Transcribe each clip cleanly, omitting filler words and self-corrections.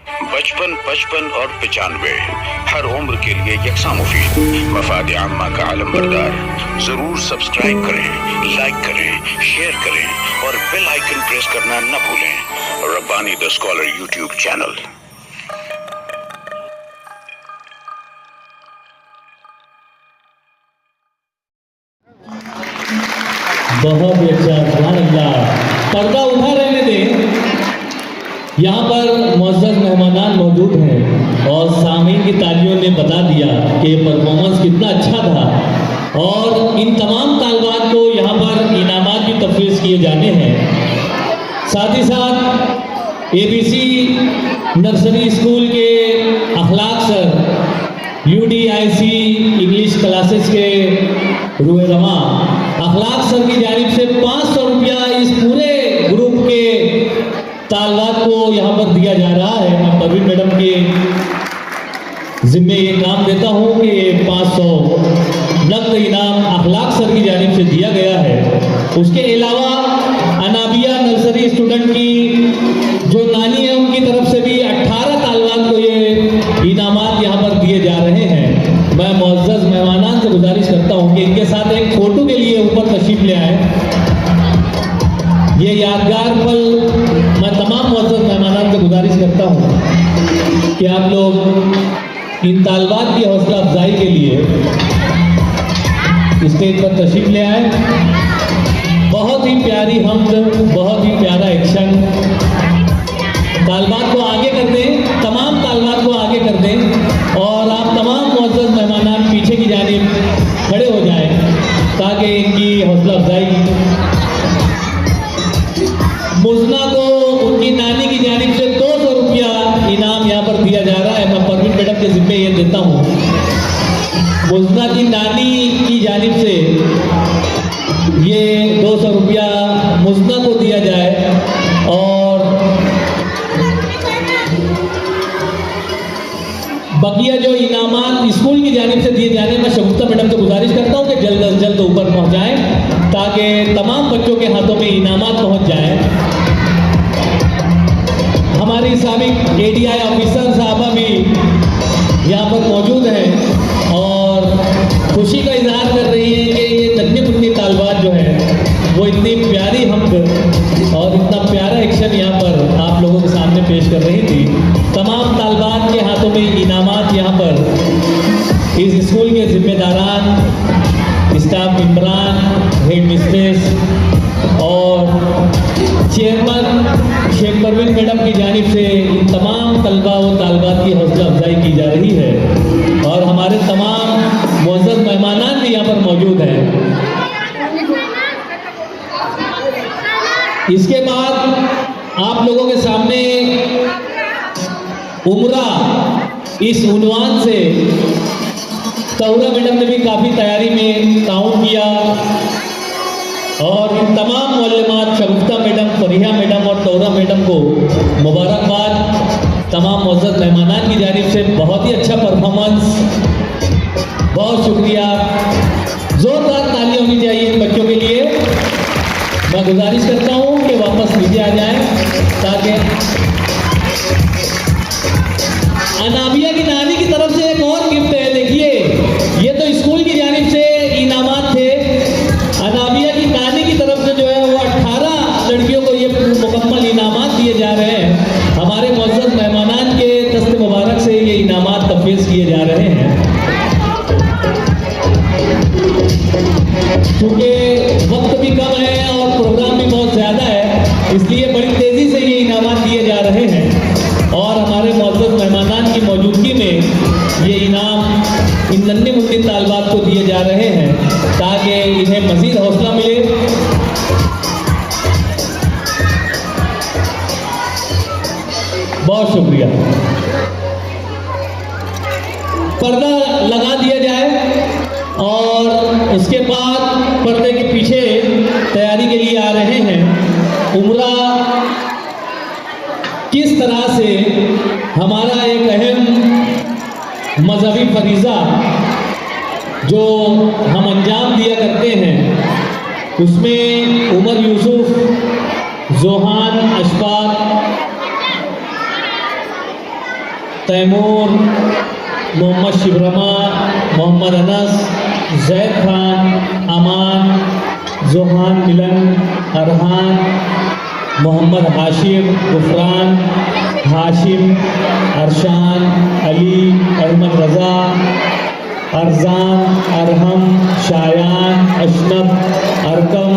55, 55 और 95 हर उम्र के लिए यकसा मुफीद। मफाद आम्मा का आलम बरदार। जरूर सब्सक्राइब करें, लाइक करें, शेयर करें और बेल आइकन प्रेस करना न भूलें। Rabbani the scholar YouTube channel. बहुत ही अच्छा, सुभान अल्लाह। पर्दा उठा रहने दें। यहाँ पर मुअज़्ज़ज़ मेहमानान मौजूद हैं और सामीन की तालियों ने बता दिया कि परफॉर्मेंस कितना अच्छा था और इन तमाम तालबात को यहाँ पर इनामात भी तफवीज़ किए जाने हैं। साथ ही साथ ABC नर्सरी स्कूल के अखलाक सर, UDIC इंग्लिश क्लासेस के रूए रमा अखलाक सर की जानिब से 500 रुपया इस पूरे ग्रुप के तालबात को यहाँ पर दिया जा रहा है। मैं परवीन मैडम के जिम्मे ये काम देता हूँ कि 500 नकद इनाम अखलाक सर की जानिब से दिया गया है। उसके अलावा अनाबिया नर्सरी स्टूडेंट की जो नानी है उनकी तरफ से भी 18 तालबात को ये इनामात यहाँ पर दिए जा रहे हैं। मैं मुअज़्ज़ज़ मेहमानान से गुजारिश करता हूँ कि इनके साथ एक फ़ोटो के लिए ऊपर तशरीफ ले आए। ये यादगार पल मैं तमाम मुअज़्ज़ज़ मेहमानान से गुजारिश करता हूँ कि आप लोग इन तालबात की हौसला अफजाई के लिए स्टेज पर तशरीफ ले आए। बहुत ही प्यारी हमद, बहुत ही प्यारा एक्शन। तालबात को आगे कर दें, तमाम तालबात को आगे कर दें और आप तमाम मुअज़्ज़ज़ मेहमानान पीछे की जानिब खड़े हो जाएं ताकि इनकी हौसला अफजाई। मुज़ना को उनकी नानी की जानिब से 200 रुपया इनाम यहाँ पर दिया जा रहा है। मैं परवीन मैडम के जिम्मे ये देता हूँ। मुज़ना की नानी की जानिब से ये 200 रुपया मुज़ना को दिया जाए और बकिया जो इनामात स्कूल की जानिब से दिए जाने में शगुफ्ता मैडम से गुजारिश करता हूँ कि जल्द अज जल्द ऊपर पहुँचाएँ ताकि तमाम बच्चों के हाथों में इनामात पहुँच जाएँ। हमारी साबिक ADI ऑफिसर साहबा भी यहाँ पर मौजूद हैं और खुशी का इजहार कर रही है कि ये नन्ही मुन्नी तालबात जो है वो इतनी प्यारी हमद और इतना प्यारा एक्शन यहाँ पर आप लोगों के सामने पेश कर रही थी। तमाम तालबात के हाथों में इनामात यहाँ पर इस स्कूल के जिम्मेदारान, स्टाफ मेंबरान, हेड मिस्ट्रेस और चेयरमैन शेख परवीन मैडम की जानिब से इन तमाम तलबा व तालबात की हौसला अफजाई की जा रही है और हमारे तमाम मुअज़्ज़ज़ मेहमानान भी यहाँ पर मौजूद हैं। इसके बाद आप लोगों के सामने उम्रा इस उन्वान से तौरा मैडम ने भी काफ़ी तैयारी में ताउन किया और इन तमाम मुअल्लिमात शगुफ्ता मैडम, फरीहा मैडम और तौरा मैडम को मुबारकबाद। तमाम मुअज़्ज़ज़ मेहमानान की जानिब से बहुत ही अच्छा परफॉर्मेंस, बहुत शुक्रिया। ज़ोरदार तालियां होनी चाहिए इन बच्चों के लिए। मैं गुजारिश करता हूँ कि वापस नीचे आ जाएं ताकि अनाबिया की नानी की तरफ से एक और गिफ्ट है। देखिए, ये तो स्कूल की जानिब से इनामात थे। अनाबिया की नानी की तरफ से जो है वो 18 लड़कियों को ये मुकम्मल इनामात दिए जा रहे हैं। हमारे मुअज़्ज़ज़ मेहमानान के दस्ते मुबारक से ये इनामात तफवीज़ किए जा रहे हैं। क्योंकि वक्त भी कम है और प्रोग्राम भी बहुत ज़्यादा है, इसलिए बड़ी तेज़ी से ये इनामात दिए जा रहे हैं और हमारे मुअज़्ज़ज़ मेहमानान की मौजूदगी में ये इनाम इन नन्ही मुन्नी तालबात को दिए जा रहे हैं ताकि इन्हें मज़ीद हौसला मिले। बहुत शुक्रिया। पर्दा लगा दिया जाए और उसके बाद पर्दे के पीछे तैयारी के लिए आ रहे हैं। उम्रा किस तरह से हमारा एक अहम मजहबी फरीज़ा जो हम अंजाम दिया करते हैं, उसमें उमर यूसुफ, जोहान अशफाक, तैमूर, मोहम्मद शिवरमा, मोहम्मद अनस, जैद खान, अमान, जोहान मिलन, अरहान, मोहम्मद हाशिम, गुफरान, हाशिम, अरशान, अली, अहमद रज़ा, अरजान, अरहम, शायान, अशनब, अरकम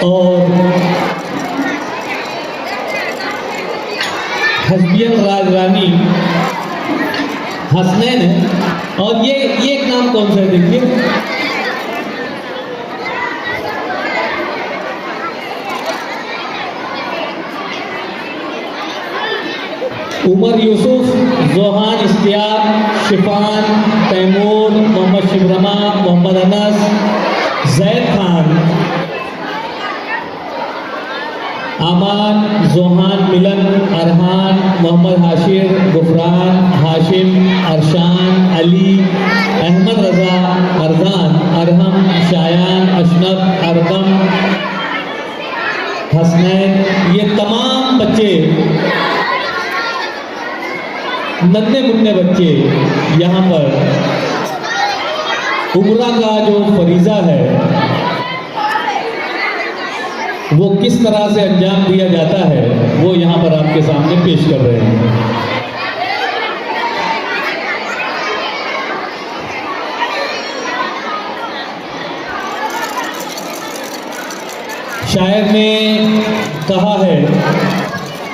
और हसबियन राजरानी हसनैन है। और ये एक नाम कौन सा है देखिए, उमर यूसुफ, जोहान इश्तियाक, शिफान, तैमूर, मोहम्मद शिवरमा, मोहम्मद अनस, जैद खान, अमान, जोहान मिलन, अरहान, मोहम्मद हाशिर, गुफरान, हाशिम, अरशान, अली, अहमद रज़ा, अरजान, अरहम, शायान, अशनब, अरकम, हसनैन, ये तमाम बच्चे, नन्हे मुन्ने बच्चे यहाँ पर उम्रा का जो फरीज़ा है वो किस तरह से अंजाम दिया जाता है वो यहाँ पर आपके सामने पेश कर रहे हैं। शायर ने कहा है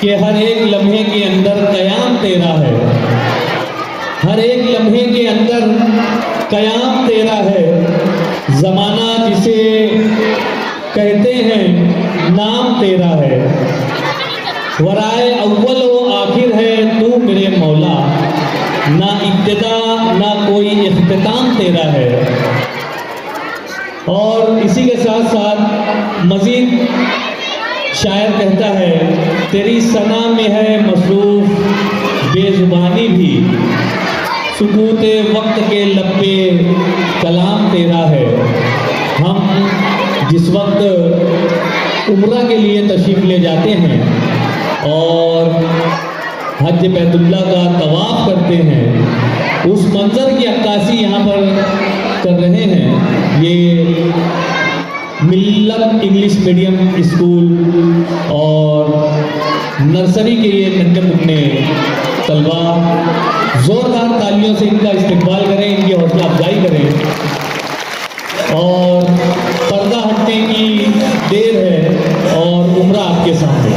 कि हर एक लम्हे के अंदर कयाम तेरा है, हर एक लम्हे के अंदर कयाम तेरा है, ज़माना जिसे कहते हैं नाम तेरा है, वराए अव्वल व आखिर है तू मेरे मौला, ना इब्तिदा ना कोई इख्तिताम तेरा है। और इसी के साथ साथ मज़ीद शायर कहता है, तेरी सना में है मसरूफ़ बेज़ुबानी भी, सुकूते वक्त के लब्बे कलाम तेरा है। हम जिस वक्त उम्रा के लिए तशरीफ़ ले जाते हैं और हज बैतुल्लाह का तवाफ़ करते हैं, उस मंज़र की अक्कासी यहाँ पर कर रहे हैं। ये मिल्लत इंग्लिश मीडियम स्कूल और नर्सरी के ये नन्हे मुन्ने तलबा, ज़ोरदार तालियों से इनका इस्तेमाल करें, इनकी हौसला अफजाई करें। और पर्दा हटने की देर है और उम्रा आपके सामने।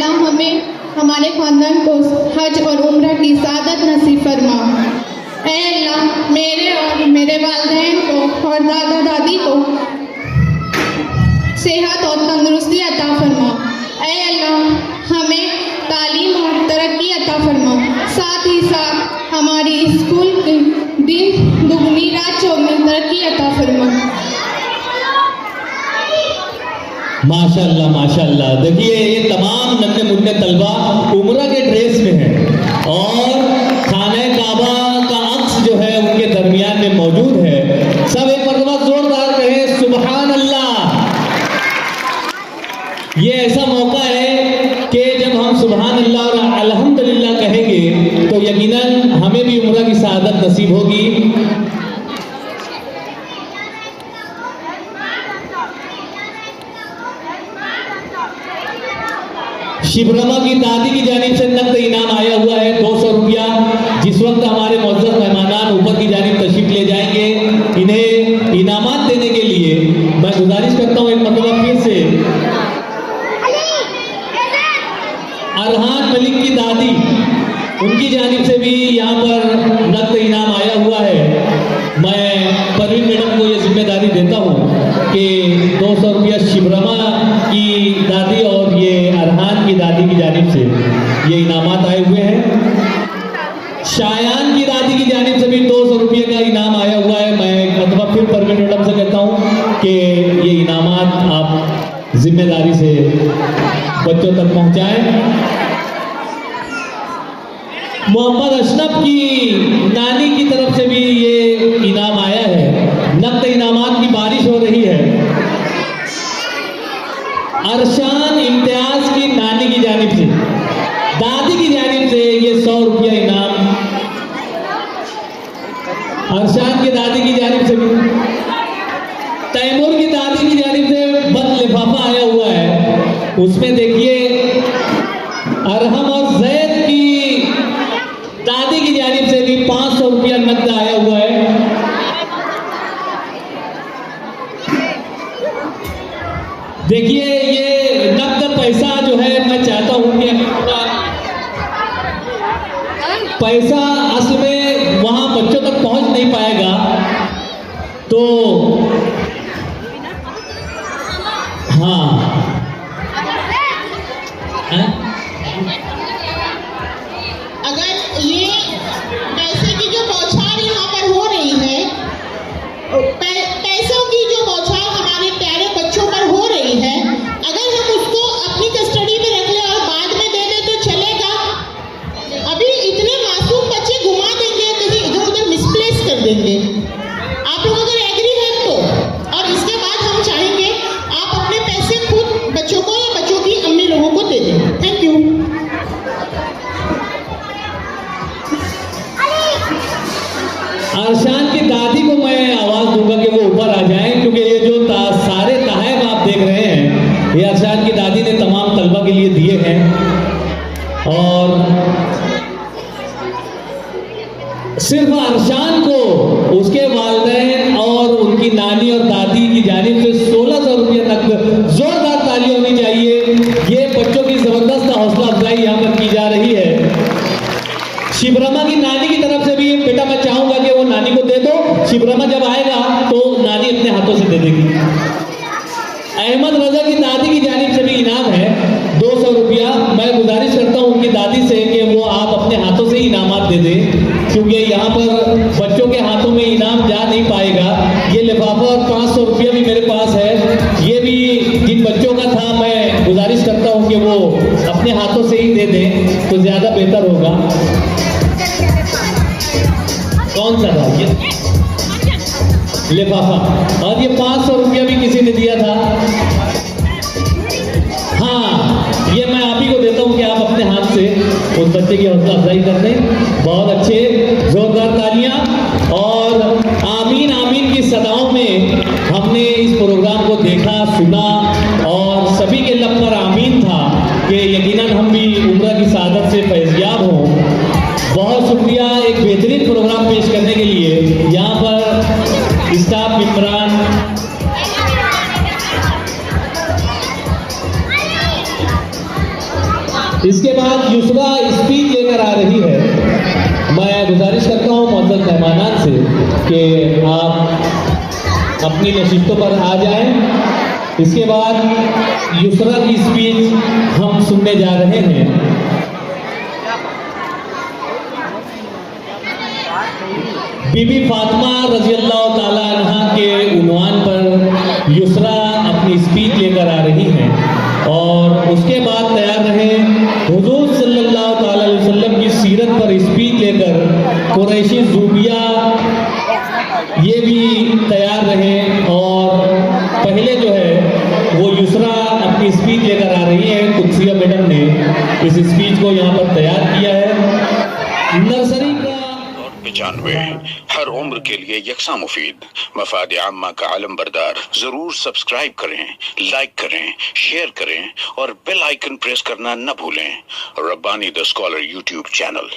अल्लाह हमें हमारे खानदान को हज और उम्र की सादत नसीब फरमा। ऐ अल्लाह मेरे और मेरे वालिदैन को और दादा दादी को सेहत और तंदुरुस्ती अता फरमा। ऐ अल्लाह हमें तालीम और तरक्की अता फरमा। साथ ही साथ हमारी स्कूल के दिन दुगनी रात चौगनी तरक्की अता फरमा। माशाल्लाह माशाल्लाह। देखिए ये तमाम नन्हे मुन्ने तलबा उम्रा के ड्रेस में हैं और खाने काबा का अक्स जो है उनके दरमियान में मौजूद है। सब एक मरतबा जोरदार कहे सुभान अल्लाह। ये ऐसा मौका है कि जब हम सुभान अल्लाह और अल्हम्दुलिल्लाह कहेंगे तो यकीनन हमें भी उम्रा की सआदत नसीब होगी। शिवरमा की दादी की जानिब से नकद इनाम आया हुआ है 200 रुपया। जिस वक्त हमारे मुअज़्ज़ज़ मेहमानान ऊपर की जानिब तशरीफ ले जाएंगे इन्हें इनामात देने के लिए मैं गुजारिश करता हूँ एक मरतबा फिर से अरहान मलिक की दादी उनकी जानिब से भी यहाँ पर नकद इनाम आया हुआ है। मैं परवीन मैडम को ये जिम्मेदारी देता हूँ कि 200 रुपया शिवरमा की दादी और ये अरहान की दादी की जानिब से ये इनामात आए हुए हैं। शायान की दादी की जानिब से भी 200 रुपये का इनाम आया हुआ है। मैं एक मरतबा फिर परवीन मैडम से कहता हूँ कि ये इनामात आप जिम्मेदारी से बच्चों तक पहुँचाएं। मोहम्मद अशरफ की नानी की तरफ से भी ये इनाम आया है। नकद इनामात की बारिश हो रही है। अरशान इम्तियाज की नानी की जानिब से दादी की जानिब से ये 100 रुपया इनाम अरशान की दादी की जानिब से भी। तैमूर की दादी की जानिब से बद लिफाफा आया हुआ है। उसमें देखिए अरहम और जैद की दादी की जानिब से भी 500 रुपया नकद आया हुआ है। देखिए ये नकद पैसा जो है मैं चाहता हूं कि पैसा असल में वहां बच्चों तक पहुंच नहीं पाएगा तो हाँ अगर ये पैसे की जो बौछार यहाँ पर हो रही है, पैसों की जो बौछार हमारे प्यारे बच्चों पर हो रही है, अगर हम उसको अपनी कस्टडी में रख लें और बाद में दे दें तो चलेगा? अभी इतने मासूम बच्चे घुमा देंगे, कहीं इधर उधर मिसप्लेस कर देंगे। आप लोग अगर एग्री है तो, और इसके बाद हम चाहेंगे आप अपने पैसे खुद बच्चों को या बच्चों की अम्मी लोगों को दे दें। Thank you. अरशान की दादी को मैं आवाज दूंगा कि वो ऊपर आ जाएं क्योंकि ये जो सारे तहफ़ आप देख रहे हैं ये अरशान की दादी ने तमाम तलबा के लिए दिए हैं। और सिर्फ अरशान को उसके वालिदैन और उनकी नानी और दादी की जानिब से 1600 रुपया नकद। जोरदार ताली होनी चाहिए। ये बच्चों की जबरदस्त हौसला अफजाई यहाँ पर की जा रही है। शिवरमा की नानी की तरफ से भी बेटा मैं चाहूंगा कि वो नानी को दे दो। शिवरमा जब आएगा तो नानी अपने हाथों से दे देगी। अहमद रजा की दादी की जानिब से भी इनाम है 200 रुपया। मैं गुजारिश करता हूँ उनकी दादी से कि वो आप अपने हाथों से इनामात दे दें क्योंकि यहाँ पर बच्चों के हाथों में इनाम जा नहीं पाएगा। ये लिफाफा और 500 रुपया भी मेरे पास है। ये भी जिन बच्चों का था मैं गुजारिश करता हूँ कि वो अपने हाथों से ही दे दें तो ज़्यादा बेहतर होगा। कौन सा था ये लिफाफा? और ये 500 रुपया भी किसी ने दिया था। हाँ ये मैं आप ही को देता हूँ कि आप अपने हाथ से उस बच्चे की हौसला अफजाई कर दें। बहुत अच्छे, जोरदार तालियां। और आमीन आमीन की सदाओं में हमने इस प्रोग्राम को देखा सुना और सभी के लब पर आमीन था कि यकीनन हम भी उम्रा की सआदत से फैज़याब हों। बहुत शुक्रिया एक बेहतरीन प्रोग्राम पेश करने के लिए। यहाँ पर स्टाफ इमरान, इसके बाद युसरा स्पीच लेकर आ रही है। मैं गुजारिश करता हूँ मुअज़्ज़ज़ मेहमानान से कि आप अपनी नशिस्तों पर आ जाएं। इसके बाद युसरा की स्पीच हम सुनने जा रहे हैं। बीबी फातिमा रज़ी अल्लाह ताला अन्हा के उन्वान पर युसरा अपनी स्पीच लेकर आ रही हैं और उसके बाद तैयार रहे हुजूर सल्लल्लाहु ताला अलैहि वसल्लम की सीरत पर स्पीच लेकर कुरैशी ज़ूबिया ये भी तैयार रहे। और पहले जो है वो युसरा अपनी स्पीच लेकर आ रही है। कुद्सिया मैडम ने इस स्पीच को यहाँ पर तैयार किया है। नर्सरी का 95 हर उम्र के लिए यकसा मुफीद मफाद आम्मा का आलम बरदार। जरूर सब्सक्राइब करें, लाइक करें, शेयर करें और बेल आइकन प्रेस करना न भूलें। Rabbani the scholar YouTube channel.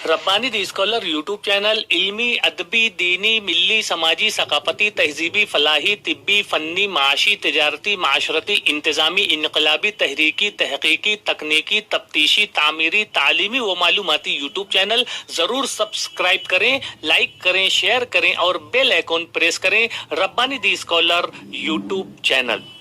Rabbani the scholar YouTube channel इल्मी, अदबी, दीनी, मिल्ली, समाजी, सकाफती, तहजीबी, फलाही, तिब्बी, फन्नी, माशी, तिजारती, माशरती, इंतजामी, इनकलाबी, तहरीकी, तहकीकी, तकनीकी, तफ्तीशी, तामीरी, तालीमी व मालूमाती यूट्यूब चैनल। जरूर सब्सक्राइब करें, लाइक करें, शेयर करें और बेल आइकॉन प्रेस करें। Rabbani the scholar YouTube channel.